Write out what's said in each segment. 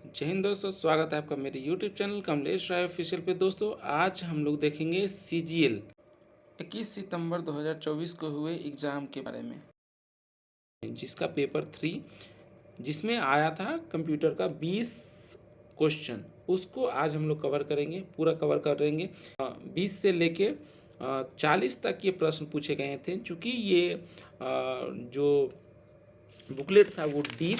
जय हिंद दोस्तों, स्वागत है आपका मेरे YouTube चैनल कमलेश राय ऑफिशियल पे। दोस्तों आज हम लोग देखेंगे CGL 21 सितंबर 2024 को हुए एग्ज़ाम के बारे में, जिसका पेपर 3 जिसमें आया था कंप्यूटर का 20 क्वेश्चन, उसको आज हम लोग कवर करेंगे, पूरा कवर करेंगे। 20 से लेके 40 तक ये प्रश्न पूछे गए थे। चूँकि ये जो बुकलेट था वो डी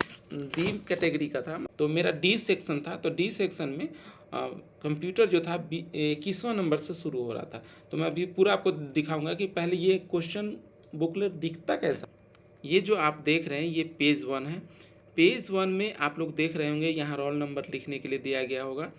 कैटेगरी का था, तो मेरा डी सेक्शन था। तो डी सेक्शन में कंप्यूटर जो था 21वां नंबर से शुरू हो रहा था। तो मैं अभी पूरा आपको दिखाऊंगा कि पहले ये क्वेश्चन बुकलेट दिखता कैसा। ये जो आप देख रहे हैं ये पेज 1 है। पेज 1 में आप लोग देख रहे होंगे यहाँ रोल नंबर लिखने के लिए दिया गया होगा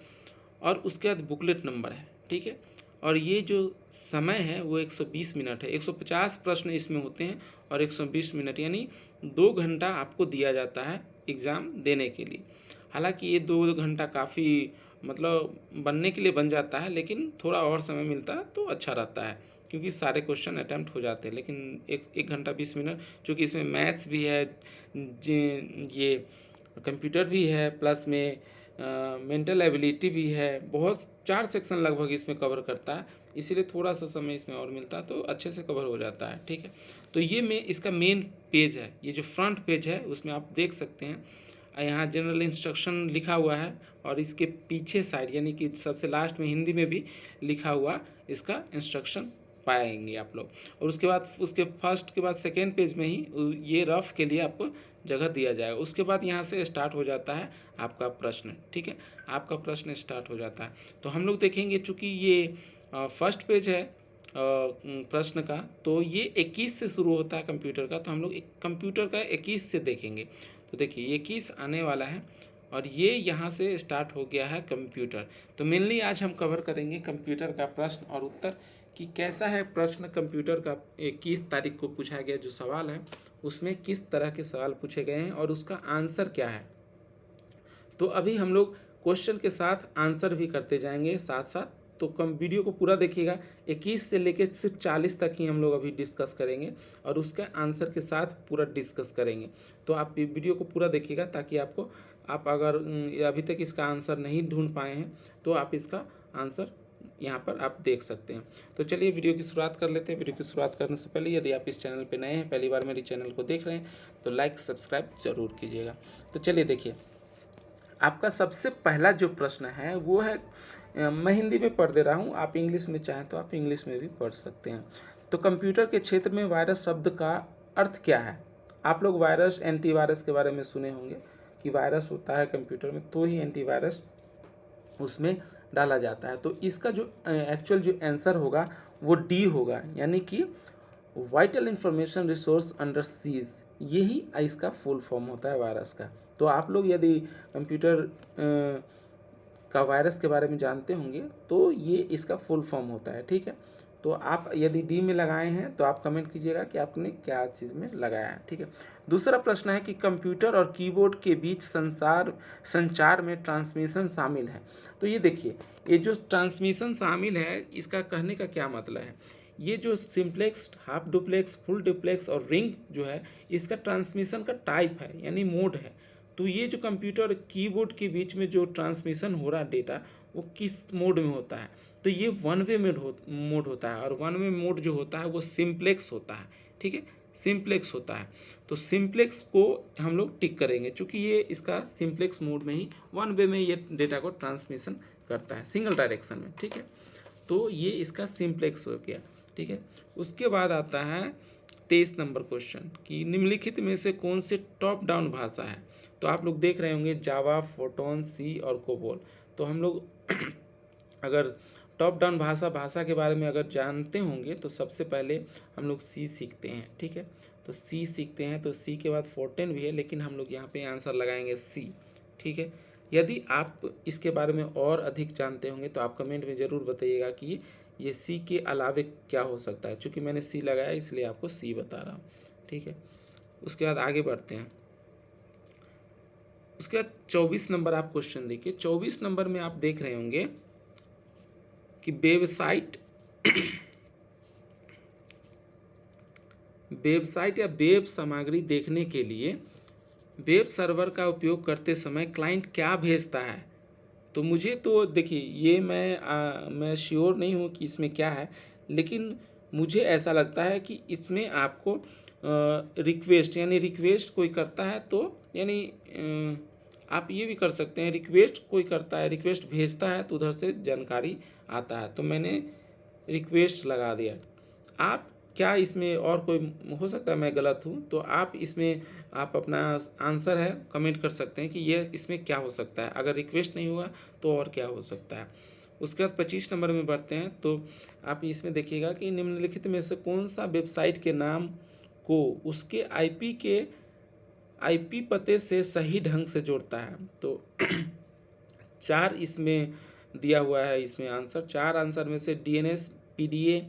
और उसके बाद बुकलेट नंबर है, ठीक है। और ये जो समय है वो 120 मिनट है। 150 प्रश्न इसमें होते हैं और 120 मिनट यानी 2 घंटा आपको दिया जाता है एग्ज़ाम देने के लिए। हालांकि ये 2 घंटा काफ़ी मतलब बनने के लिए बन जाता है, लेकिन थोड़ा और समय मिलता है तो अच्छा रहता है, क्योंकि सारे क्वेश्चन अटैम्प्ट हो जाते हैं। लेकिन एक घंटा 20 मिनट, चूँकि इसमें मैथ्स भी है, ये कंप्यूटर भी है, प्लस में मेंटल एबिलिटी भी है, बहुत 4 सेक्शन लगभग इसमें कवर करता है, इसीलिए थोड़ा सा समय इसमें और मिलता है तो अच्छे से कवर हो जाता है, ठीक है। तो ये इसका मेन पेज है, ये जो फ्रंट पेज है उसमें आप देख सकते हैं यहाँ जनरल इंस्ट्रक्शन लिखा हुआ है, और इसके पीछे साइड यानी कि सबसे लास्ट में हिंदी में भी लिखा हुआ इसका इंस्ट्रक्शन पाएंगे आप लोग। और उसके बाद उसके फर्स्ट के बाद सेकेंड पेज में ही ये रफ के लिए आपको जगह दिया जाएगा। उसके बाद यहाँ से स्टार्ट हो जाता है आपका प्रश्न, ठीक है। आपका प्रश्न स्टार्ट हो जाता है। तो हम लोग देखेंगे, चूँकि ये फर्स्ट पेज है प्रश्न का, तो ये 21 से शुरू होता है कंप्यूटर का, तो हम लोग कंप्यूटर का 21 से देखेंगे। तो देखिए 21 आने वाला है और ये यहाँ से स्टार्ट हो गया है कंप्यूटर। तो मेनली आज हम कवर करेंगे कंप्यूटर का प्रश्न और उत्तर कि कैसा है प्रश्न कंप्यूटर का। 21 तारीख को पूछा गया जो सवाल है उसमें किस तरह के सवाल पूछे गए हैं और उसका आंसर क्या है। तो अभी हम लोग क्वेश्चन के साथ आंसर भी करते जाएंगे साथ साथ। तो कम वीडियो को पूरा देखिएगा। 21 से लेकर सिर्फ 40 तक ही हम लोग अभी डिस्कस करेंगे और उसके आंसर के साथ पूरा डिस्कस करेंगे। तो आप वीडियो को पूरा देखिएगा ताकि आप अगर अभी तक इसका आंसर नहीं ढूंढ पाए हैं तो आप इसका आंसर यहाँ पर आप देख सकते हैं। तो चलिए वीडियो की शुरुआत कर लेते हैं। वीडियो की शुरुआत करने से पहले यदि आप इस चैनल पर नए हैं, पहली बार मेरे चैनल को देख रहे हैं, तो लाइक सब्सक्राइब जरूर कीजिएगा। तो चलिए देखिए, आपका सबसे पहला जो प्रश्न है वो है, मैं हिंदी में पढ़ दे रहा हूँ, आप इंग्लिश में चाहें तो आप इंग्लिश में भी पढ़ सकते हैं। तो कंप्यूटर के क्षेत्र में वायरस शब्द का अर्थ क्या है। आप लोग वायरस एंटीवायरस के बारे में सुने होंगे कि वायरस होता है कंप्यूटर में तो ही एंटीवायरस उसमें डाला जाता है। तो इसका जो एक्चुअल जो आंसर होगा वो डी होगा, यानी कि vital information resource under seize, यही इसका फुल फॉर्म होता है वायरस का। तो आप लोग यदि कंप्यूटर का वायरस के बारे में जानते होंगे तो ये इसका फुल फॉर्म होता है, ठीक है। तो आप यदि डी में लगाए हैं तो आप कमेंट कीजिएगा कि आपने क्या चीज़ में लगाया है, ठीक है। दूसरा प्रश्न है कि कंप्यूटर और कीबोर्ड के बीच संचार में ट्रांसमिशन शामिल है। तो ये देखिए, ये जो ट्रांसमिशन शामिल है इसका कहने का क्या मतलब है। ये जो simplex, half duplex, full duplex और रिंग जो है, इसका ट्रांसमिशन का टाइप है यानी मोड है। तो ये जो कंप्यूटर और कीबोर्ड के बीच में जो ट्रांसमिशन हो रहा है डेटा, वो किस मोड में होता है। तो ये वन वे मोड होता है, और वन वे मोड जो होता है वो सिंप्लेक्स होता है, ठीक है, सिंप्लेक्स होता है। तो सिंप्लेक्स को हम लोग टिक करेंगे, चूँकि ये इसका सिंप्लेक्स मोड में ही वन वे में ये डेटा को ट्रांसमिशन करता है सिंगल डायरेक्शन में, ठीक है। तो ये इसका सिंप्लेक्स हो गया, ठीक है। उसके बाद आता है 23 नंबर क्वेश्चन कि निम्नलिखित में से कौन से टॉप डाउन भाषा है। तो आप लोग देख रहे होंगे जावा, फोटोन, सी और कोबोल। तो हम लोग अगर टॉप डाउन भाषा के बारे में अगर जानते होंगे तो सबसे पहले हम लोग सी सीखते हैं, ठीक है। तो सी सीखते हैं, तो सी के बाद फोर्टेन भी है, लेकिन हम लोग यहाँ पे आंसर लगाएंगे सी, ठीक है। यदि आप इसके बारे में और अधिक जानते होंगे तो आप कमेंट में ज़रूर बताइएगा कि ये सी के अलावे क्या हो सकता है। चूँकि मैंने सी लगाया इसलिए आपको सी बता रहा हूँ, ठीक है। उसके बाद आगे बढ़ते हैं। उसके बाद 24 नंबर आप क्वेश्चन देखिए। 24 नंबर में आप देख रहे होंगे कि वेबसाइट या वेब सामग्री देखने के लिए वेब सर्वर का उपयोग करते समय क्लाइंट क्या भेजता है? तो मुझे तो देखिए ये मैं श्योर नहीं हूँ कि इसमें क्या है, लेकिन मुझे ऐसा लगता है कि इसमें आपको रिक्वेस्ट यानी रिक्वेस्ट कोई करता है तो यानी आप ये भी कर सकते हैं, रिक्वेस्ट कोई करता है, रिक्वेस्ट भेजता है तो उधर से जानकारी आता है, तो मैंने रिक्वेस्ट लगा दिया। आप क्या इसमें और कोई हो सकता है मैं गलत हूँ, तो आप इसमें आप अपना आंसर है कमेंट कर सकते हैं कि ये इसमें क्या हो सकता है। अगर रिक्वेस्ट नहीं हुआ तो और क्या हो सकता है। उसके बाद 25 नंबर में बढ़ते हैं, तो आप इसमें देखिएगा कि निम्नलिखित में से कौन सा वेबसाइट के नाम को उसके आईपी पते से सही ढंग से जोड़ता है। तो 4 इसमें दिया हुआ है, इसमें आंसर 4 आंसर में से डीएनएस, पीडीए,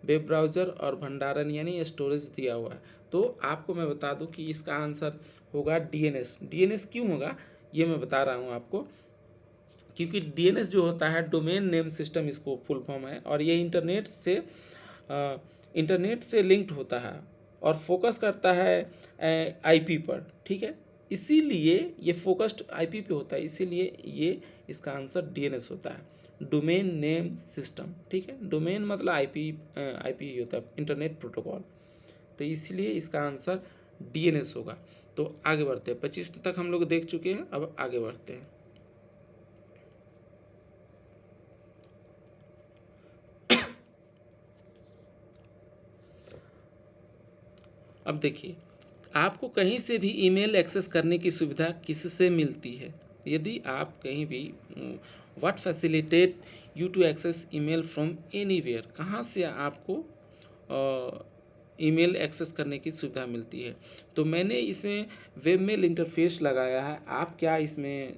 वेब ब्राउज़र और भंडारण यानी स्टोरेज दिया हुआ है। तो आपको मैं बता दूं कि इसका आंसर होगा डीएनएस। डीएनएस क्यों होगा ये मैं बता रहा हूं आपको, क्योंकि डीएनएस जो होता है डोमेन नेम सिस्टम, इसको फुल फॉर्म है, और ये इंटरनेट से लिंक्ड होता है और फोकस करता है आईपी पर, ठीक है। इसीलिए ये फोकस्ड आईपी पे होता है, इसीलिए ये इसका आंसर डीएनएस होता है, डोमेन नेम सिस्टम, ठीक है। डोमेन मतलब आईपी होता है, इंटरनेट प्रोटोकॉल, तो इसलिए इसका आंसर डीएनएस होगा। तो आगे बढ़ते हैं, 25 तक हम लोग देख चुके हैं, अब आगे बढ़ते हैं। अब देखिए, आपको कहीं से भी ईमेल एक्सेस करने की सुविधा किससे मिलती है? यदि आप कहीं भी what facilitate you to access email from anywhere, कहाँ से आपको ईमेल एक्सेस करने की सुविधा मिलती है? तो मैंने इसमें वेब मेल इंटरफेस लगाया है। आप क्या इसमें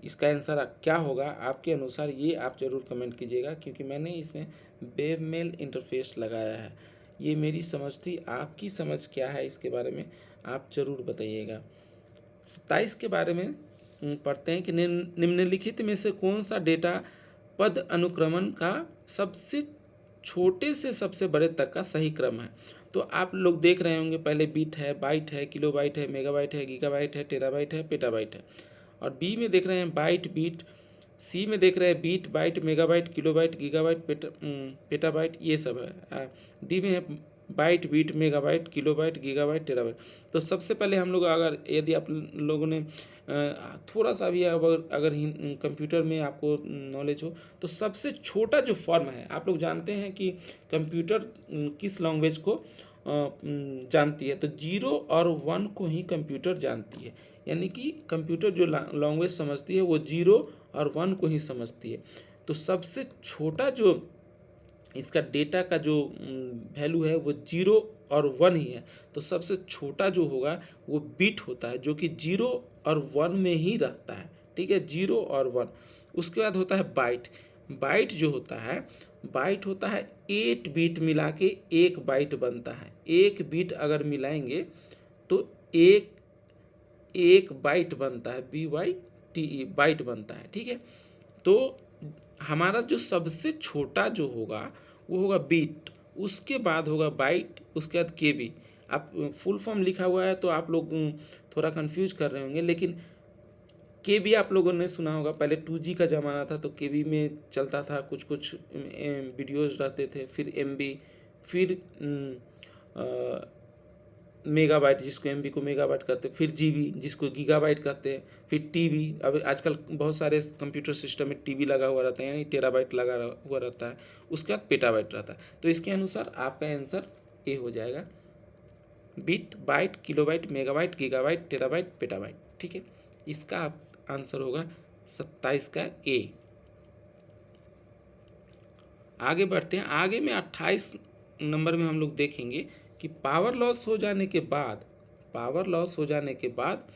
इसका आंसर क्या होगा आपके अनुसार, ये आप ज़रूर कमेंट कीजिएगा, क्योंकि मैंने इसमें वेब मेल इंटरफेस लगाया है। ये मेरी समझ थी, आपकी समझ क्या है इसके बारे में आप ज़रूर बताइएगा। 27 के बारे में पढ़ते हैं कि निम्नलिखित में से कौन सा डेटा पद अनुक्रमण का सबसे छोटे से सबसे बड़े तक का सही क्रम है? तो आप लोग देख रहे होंगे, पहले बिट है, बाइट है, किलोबाइट है, मेगाबाइट है, गीगाबाइट है, टेराबाइट है, पेटाबाइट है, और बी में देख रहे हैं बाइट, बीट, सी में देख रहे हैं bit, byte, megabyte, kilobyte, gigabyte, petabyte, ये सब है। डी में है byte, bit, megabyte, kilobyte, gigabyte, terabyte. तो सबसे पहले हम लोग, अगर यदि आप लोगों ने थोड़ा सा भी अगर कंप्यूटर में आपको नॉलेज हो, तो सबसे छोटा जो फॉर्म है, आप लोग जानते हैं कि कंप्यूटर किस लैंग्वेज को जानती है, तो 0 और 1 को ही कंप्यूटर जानती है, यानी कि कंप्यूटर जो लैंग्वेज समझती है वो 0 और 1 को ही समझती है। तो सबसे छोटा जो इसका डेटा का जो वैल्यू है वो 0 और 1 ही है, तो सबसे छोटा जो होगा वो बिट होता है, जो कि 0 और 1 में ही रहता है, ठीक है, 0 और 1। उसके बाद होता है बाइट। बाइट जो होता है, बाइट होता है 8 बिट मिला के एक बाइट बनता है। एक बिट अगर मिलाएंगे तो एक बाइट बनता है, BYTE बाइट बनता है, ठीक है। तो हमारा जो सबसे छोटा जो होगा वो होगा बिट, उसके बाद होगा बाइट, उसके बाद केबी। आप फुल फॉर्म लिखा हुआ है तो आप लोग थोड़ा कंफ्यूज कर रहे होंगे, लेकिन केबी आप लोगों ने सुना होगा, पहले 2G का ज़माना था तो केबी में चलता था, कुछ कुछ वीडियोज़ रहते थे, फिर MB, फिर मेगाबाइट, जिसको MB को मेगाबाइट कहते हैं, फिर GB जिसको गीगाबाइट कहते हैं, फिर TB। अब आजकल बहुत सारे कंप्यूटर सिस्टम में TB लगा हुआ रहता है, यानी टेराबाइट लगा हुआ रहता है। उसके बाद पेटाबाइट रहता है। तो इसके अनुसार आपका आंसर ए हो जाएगा, bit, byte, kilobyte, megabyte, gigabyte, terabyte, petabyte, ठीक है। इसका आंसर होगा 27 का ए। आगे बढ़ते हैं, आगे में 28 नंबर में हम लोग देखेंगे कि पावर लॉस हो जाने के बाद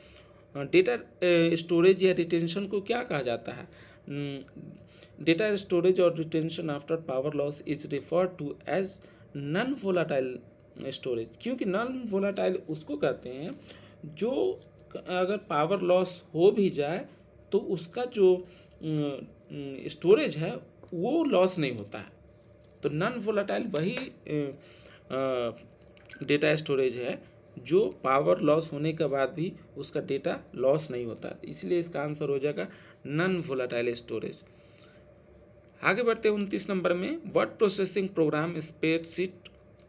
डेटा स्टोरेज या रिटेंशन को क्या कहा जाता है? डेटा स्टोरेज और retention after power loss is refer to as non volatile storage. क्योंकि नॉन वोलाटाइल उसको कहते हैं जो अगर पावर लॉस हो भी जाए तो उसका जो स्टोरेज है वो लॉस नहीं होता है। तो नॉन वोलाटाइल वही डेटा स्टोरेज है जो पावर लॉस होने के बाद भी उसका डेटा लॉस नहीं होता, इसलिए इसका आंसर हो जाएगा नॉन वोलेटाइल स्टोरेज। आगे बढ़ते हैं 29 नंबर में, word processing program, spreadsheet,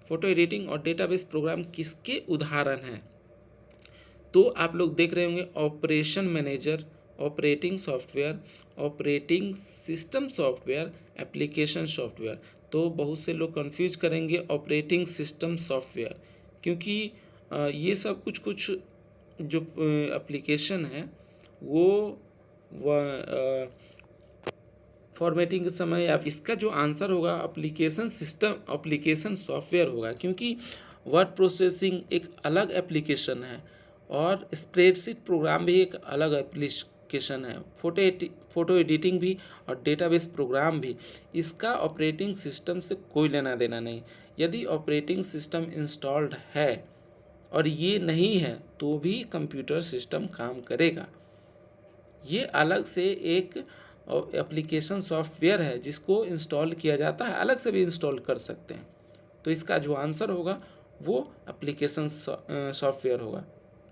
photo editing और डेटाबेस प्रोग्राम किसके उदाहरण हैं? तो आप लोग देख रहे होंगे operation manager, operating software, operating system software, application software. तो बहुत से लोग कंफ्यूज करेंगे ऑपरेटिंग सिस्टम सॉफ्टवेयर, क्योंकि ये सब कुछ कुछ जो एप्लीकेशन है वो फॉर्मेटिंग के समय आप इसका जो आंसर होगा एप्लीकेशन सिस्टम, एप्लीकेशन सॉफ्टवेयर होगा, क्योंकि वर्ड प्रोसेसिंग एक अलग एप्लीकेशन है और स्प्रेडशीट प्रोग्राम भी एक अलग एप्लीकेशन है, फोटो एडिटिंग भी और डेटाबेस प्रोग्राम भी। इसका ऑपरेटिंग सिस्टम से कोई लेना देना नहीं। यदि ऑपरेटिंग सिस्टम इंस्टॉल्ड है और ये नहीं है तो भी कंप्यूटर सिस्टम काम करेगा। ये अलग से एक एप्लीकेशन सॉफ्टवेयर है जिसको इंस्टॉल किया जाता है, अलग से भी इंस्टॉल कर सकते हैं। तो इसका जो आंसर होगा वो एप्लीकेशन सॉफ्टवेयर होगा।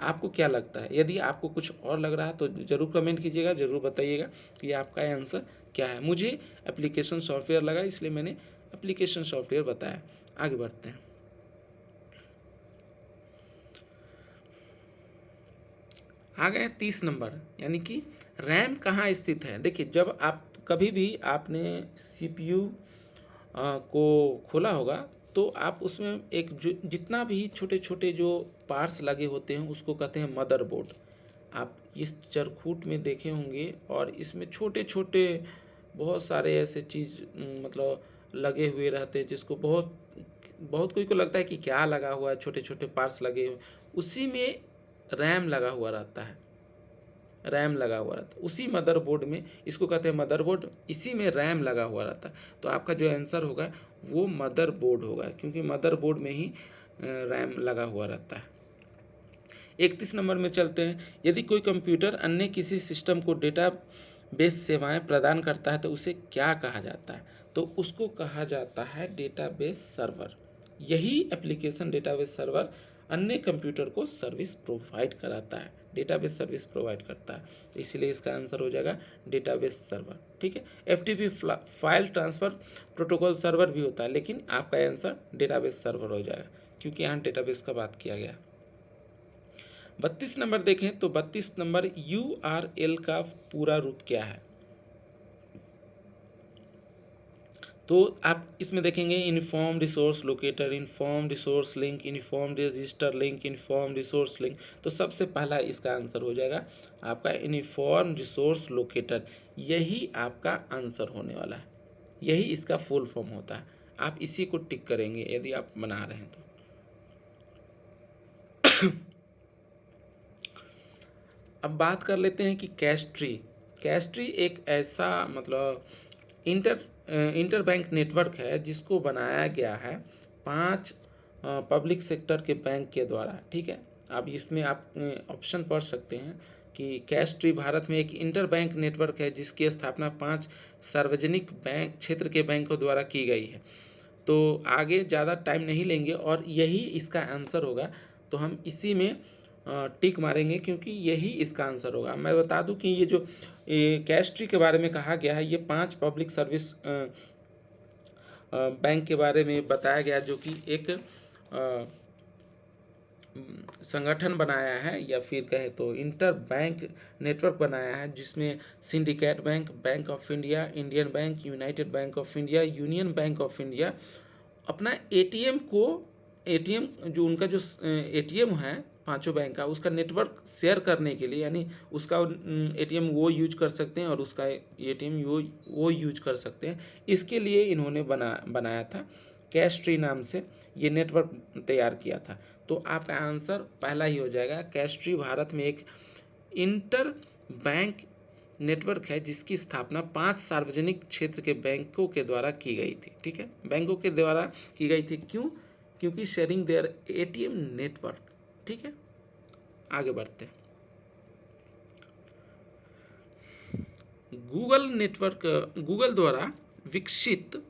आपको क्या लगता है? यदि आपको कुछ और लग रहा है तो ज़रूर कमेंट कीजिएगा, ज़रूर बताइएगा कि आपका आंसर क्या है। मुझे एप्लीकेशन सॉफ्टवेयर लगा, इसलिए मैंने एप्लीकेशन सॉफ्टवेयर बताया। आगे बढ़ते हैं। आ गए 30 नंबर, यानी कि रैम कहाँ स्थित है। देखिए, जब आप कभी भी आपने सीपीयू को खोला होगा तो आप उसमें एक जो जितना भी छोटे छोटे जो पार्ट्स लगे होते हैं उसको कहते हैं मदरबोर्ड। आप इस चरखूट में देखे होंगे और इसमें छोटे छोटे बहुत सारे ऐसे चीज़ मतलब लगे हुए रहते हैं, जिसको बहुत बहुत कोई को लगता है कि क्या लगा हुआ है, छोटे छोटे पार्ट्स लगे हुए, उसी में रैम लगा हुआ रहता है। रैम लगा हुआ रहता है उसी मदरबोर्ड में, इसको कहते हैं मदरबोर्ड, इसी में रैम लगा हुआ रहता है। तो आपका जो आंसर होगा वो मदरबोर्ड होगा, क्योंकि मदरबोर्ड में ही रैम लगा हुआ रहता है। 31 नंबर में चलते हैं। यदि कोई कंप्यूटर अन्य किसी सिस्टम को डेटा बेस सेवाएं प्रदान करता है तो उसे क्या कहा जाता है? तो उसको कहा जाता है डेटाबेस सर्वर। यही एप्लीकेशन डेटाबेस सर्वर अन्य कंप्यूटर को सर्विस प्रोवाइड कराता है, डेटाबेस सर्विस प्रोवाइड करता है। तो इसलिए इसका आंसर हो जाएगा डेटाबेस सर्वर। ठीक है, FTP file transfer protocol server भी होता है, लेकिन आपका आंसर डेटाबेस सर्वर हो जाएगा, क्योंकि यहाँ डेटाबेस का बात किया गया। 32 नंबर देखें तो 32 नंबर URL का पूरा रूप क्या है? तो आप इसमें देखेंगे uniform resource locator, uniform resource link, uniform register link, uniform resource link. तो सबसे पहला इसका आंसर हो जाएगा आपका यूनिफॉर्म रिसोर्स लोकेटर। यही आपका आंसर होने वाला है, यही इसका फुल फॉर्म होता है। आप इसी को टिक करेंगे यदि आप बना रहे हैं तो। अब बात कर लेते हैं कि कैश ट्री। कैश ट्री एक ऐसा मतलब इंटर बैंक नेटवर्क है जिसको बनाया गया है 5 पब्लिक सेक्टर के बैंक के द्वारा। ठीक है, अब इसमें आप ऑप्शन पढ़ सकते हैं कि कैश ट्री भारत में एक इंटर बैंक नेटवर्क है जिसकी स्थापना 5 सार्वजनिक बैंक क्षेत्र के बैंकों द्वारा की गई है। तो आगे ज़्यादा टाइम नहीं लेंगे और यही इसका आंसर होगा, तो हम इसी में टिक मारेंगे क्योंकि यही इसका आंसर होगा। मैं बता दूं कि ये जो कैश ट्री के बारे में कहा गया है, ये 5 पब्लिक सर्विस बैंक के बारे में बताया गया, जो कि एक संगठन बनाया है या फिर कहें तो इंटर बैंक नेटवर्क बनाया है, जिसमें syndicate bank, bank of India, Indian bank, United bank of India, union bank of India अपना एटीएम जो उनका जो एटीएम है पांचों बैंक का, उसका नेटवर्क शेयर करने के लिए, यानी उसका एटीएम वो यूज कर सकते हैं और उसका एटीएम वो यूज कर सकते हैं। इसके लिए इन्होंने बनाया था, कैश ट्री नाम से ये नेटवर्क तैयार किया था। तो आपका आंसर पहला ही हो जाएगा। कैश ट्री भारत में एक इंटर बैंक नेटवर्क है जिसकी स्थापना 5 सार्वजनिक क्षेत्र के बैंकों के द्वारा की गई थी। ठीक है, बैंकों के द्वारा की गई थी। क्यों? क्योंकि शेयरिंग देयर एटीएम नेटवर्क। ठीक है, आगे बढ़ते हैं। गूगल द्वारा विकसित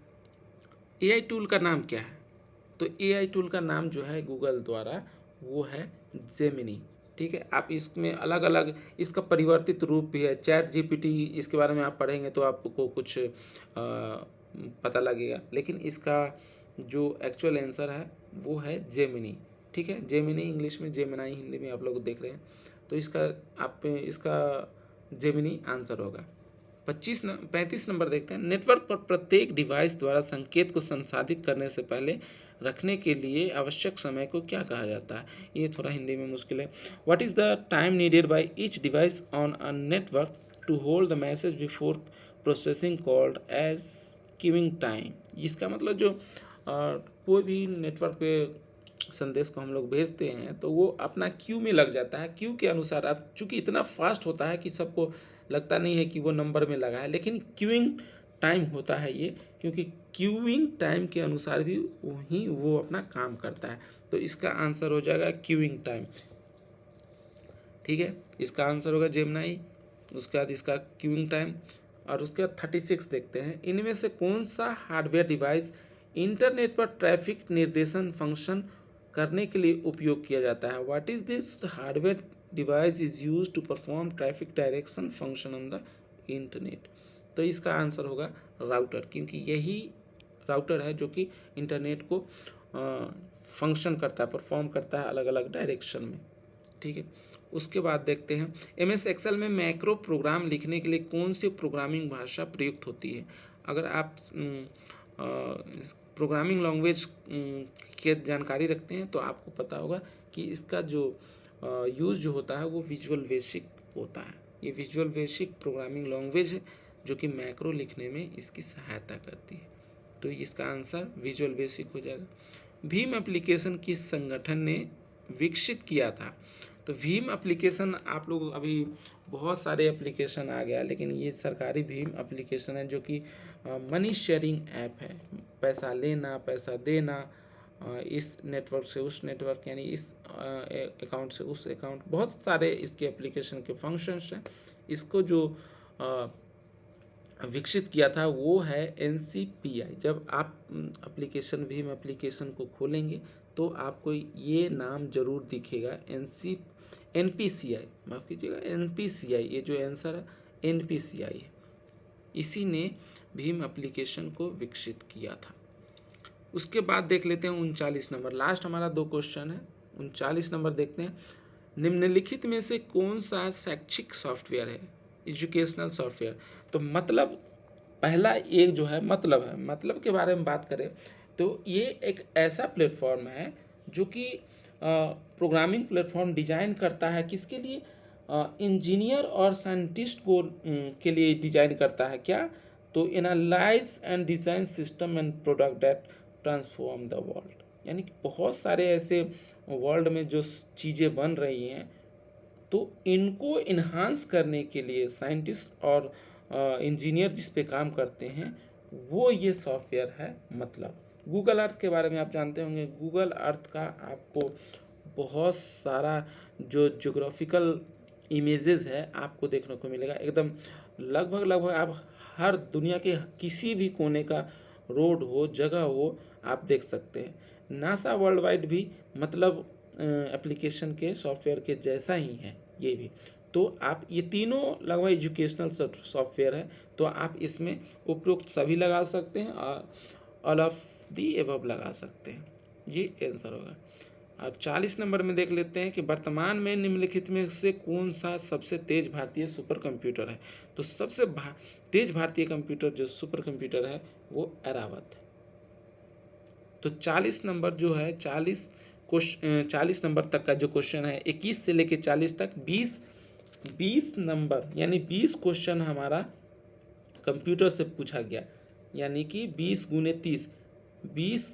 एआई टूल का नाम क्या है? तो एआई टूल का नाम जो है गूगल द्वारा वो है जेमिनी। ठीक है, आप इसमें अलग अलग इसका परिवर्तित रूप भी है, चैट जीपीटी, इसके बारे में आप पढ़ेंगे तो आपको कुछ पता लगेगा, लेकिन इसका जो एक्चुअल आंसर है वो है जेमिनी। ठीक है, जेमिनी इंग्लिश में, जेमिनाई हिंदी में आप लोग देख रहे हैं, तो इसका जेमिनी आंसर होगा। 35 नंबर देखते हैं। नेटवर्क पर प्रत्येक डिवाइस द्वारा संकेत को संसाधित करने से पहले रखने के लिए आवश्यक समय को क्या कहा जाता है? ये थोड़ा हिंदी में मुश्किल है। What is the time needed by each device on a network to hold the message before processing called as queuing time? इसका मतलब जो कोई भी नेटवर्क पे संदेश को हम लोग भेजते हैं तो वो अपना क्यू में लग जाता है। क्यू के अनुसार, अब चूंकि इतना फास्ट होता है कि सबको लगता नहीं है कि वो नंबर में लगा है, लेकिन क्यूइंग टाइम होता है ये, क्योंकि क्यूइंग टाइम के अनुसार भी वही वो अपना काम करता है। तो इसका आंसर हो जाएगा क्यूइंग टाइम। ठीक है, इसका आंसर होगा जेमिनी, उसके बाद इसका क्यूइंग टाइम। और उसके बाद 36 देखते हैं। इनमें से कौन सा हार्डवेयर डिवाइस इंटरनेट पर ट्रैफिक निर्देशन फंक्शन करने के लिए उपयोग किया जाता है? What is this hardware device is use to perform traffic direction function on the internet? तो इसका आंसर होगा राउटर, क्योंकि यही राउटर है जो कि इंटरनेट को फंक्शन करता है, परफॉर्म करता है अलग अलग डायरेक्शन में। ठीक है, उसके बाद देखते हैं MS एक्सेल में मैक्रो प्रोग्राम लिखने के लिए कौन सी प्रोग्रामिंग भाषा प्रयुक्त होती है? अगर आप प्रोग्रामिंग लैंग्वेज की जानकारी रखते हैं तो आपको पता होगा कि इसका जो यूज़ जो होता है वो विजुअल बेसिक होता है। ये विजुअल बेसिक प्रोग्रामिंग लैंग्वेज है जो कि मैक्रो लिखने में इसकी सहायता करती है। तो इसका आंसर विजुअल बेसिक हो जाएगा। भीम एप्लीकेशन किस संगठन ने विकसित किया था? तो भीम एप्लीकेशन, आप लोग अभी बहुत सारे एप्लीकेशन आ गया, लेकिन ये सरकारी भीम एप्लीकेशन है जो कि मनी शेयरिंग ऐप है। पैसा लेना, पैसा देना, इस नेटवर्क से उस नेटवर्क, यानी इस अकाउंट से उस अकाउंट, बहुत सारे इसके एप्लीकेशन के फंक्शंस हैं। इसको जो विकसित किया था वो है NCPI। जब आप एप्लीकेशन भीम एप्लीकेशन को खोलेंगे तो आपको ये नाम जरूर दिखेगा, NPCI, माफ़ कीजिएगा, NPCI। ये जो आंसर है NPCI है, इसी ने भीम एप्लीकेशन को विकसित किया था। उसके बाद देख लेते हैं 39 नंबर, लास्ट हमारा 2 क्वेश्चन है। 39 नंबर देखते हैं। निम्नलिखित में से कौन सा शैक्षिक सॉफ्टवेयर है, एजुकेशनल सॉफ्टवेयर? तो मतलब पहला एक जो है मतलब के बारे में बात करें तो ये एक ऐसा प्लेटफॉर्म है जो कि प्रोग्रामिंग प्लेटफॉर्म डिजाइन करता है, किसके लिए? इंजीनियर और साइंटिस्ट को के लिए डिजाइन करता है। क्या? तो analyse and design system and product that transform the world. यानी कि बहुत सारे ऐसे वर्ल्ड में जो चीज़ें बन रही हैं, तो इनको इन्हांस करने के लिए साइंटिस्ट और इंजीनियर जिस पे काम करते हैं वो ये सॉफ्टवेयर है। मतलब गूगल अर्थ के बारे में आप जानते होंगे। गूगल अर्थ का आपको बहुत सारा जो ज्योग्राफिकल इमेजेस है आपको देखने को मिलेगा। एकदम लगभग आप हर दुनिया के किसी भी कोने का रोड हो, जगह हो, आप देख सकते हैं। नासा वर्ल्ड वाइड भी मतलब एप्लीकेशन के सॉफ्टवेयर के जैसा ही है ये भी। तो आप ये तीनों लगभग एजुकेशनल सॉफ्टवेयर है, तो आप इसमें उपयुक्त सभी लगा सकते हैं और ऑल ऑफ दी एबव लगा सकते हैं। ये आंसर होगा। और 40 नंबर में देख लेते हैं कि वर्तमान में निम्नलिखित में से कौन सा सबसे तेज भारतीय सुपर कंप्यूटर है? तो सबसे तेज भारतीय कंप्यूटर जो सुपर कंप्यूटर है वो ऐरावत है। तो 40 नंबर जो है, 40 नंबर तक का जो क्वेश्चन है, 21 से लेके 40 तक 20 नंबर यानी 20 क्वेश्चन हमारा कंप्यूटर से पूछा गया, यानी कि 20 गुने 30, 20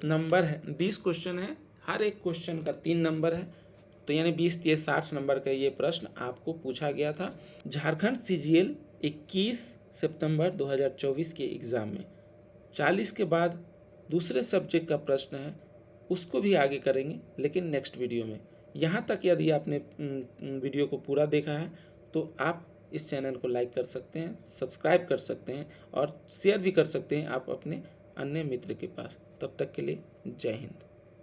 नंबर है, 20 क्वेश्चन है, हर एक क्वेश्चन का 3 नंबर है। तो यानी 20 ये 60 नंबर का ये प्रश्न आपको पूछा गया था झारखंड CGL 21 सितंबर 2024 के एग्ज़ाम में। 40 के बाद दूसरे सब्जेक्ट का प्रश्न है, उसको भी आगे करेंगे लेकिन नेक्स्ट वीडियो में। यहाँ तक यदि आपने वीडियो को पूरा देखा है तो आप इस चैनल को लाइक कर सकते हैं, सब्सक्राइब कर सकते हैं और शेयर भी कर सकते हैं आप अपने अन्य मित्र के पास। तब तक के लिए जय हिंद।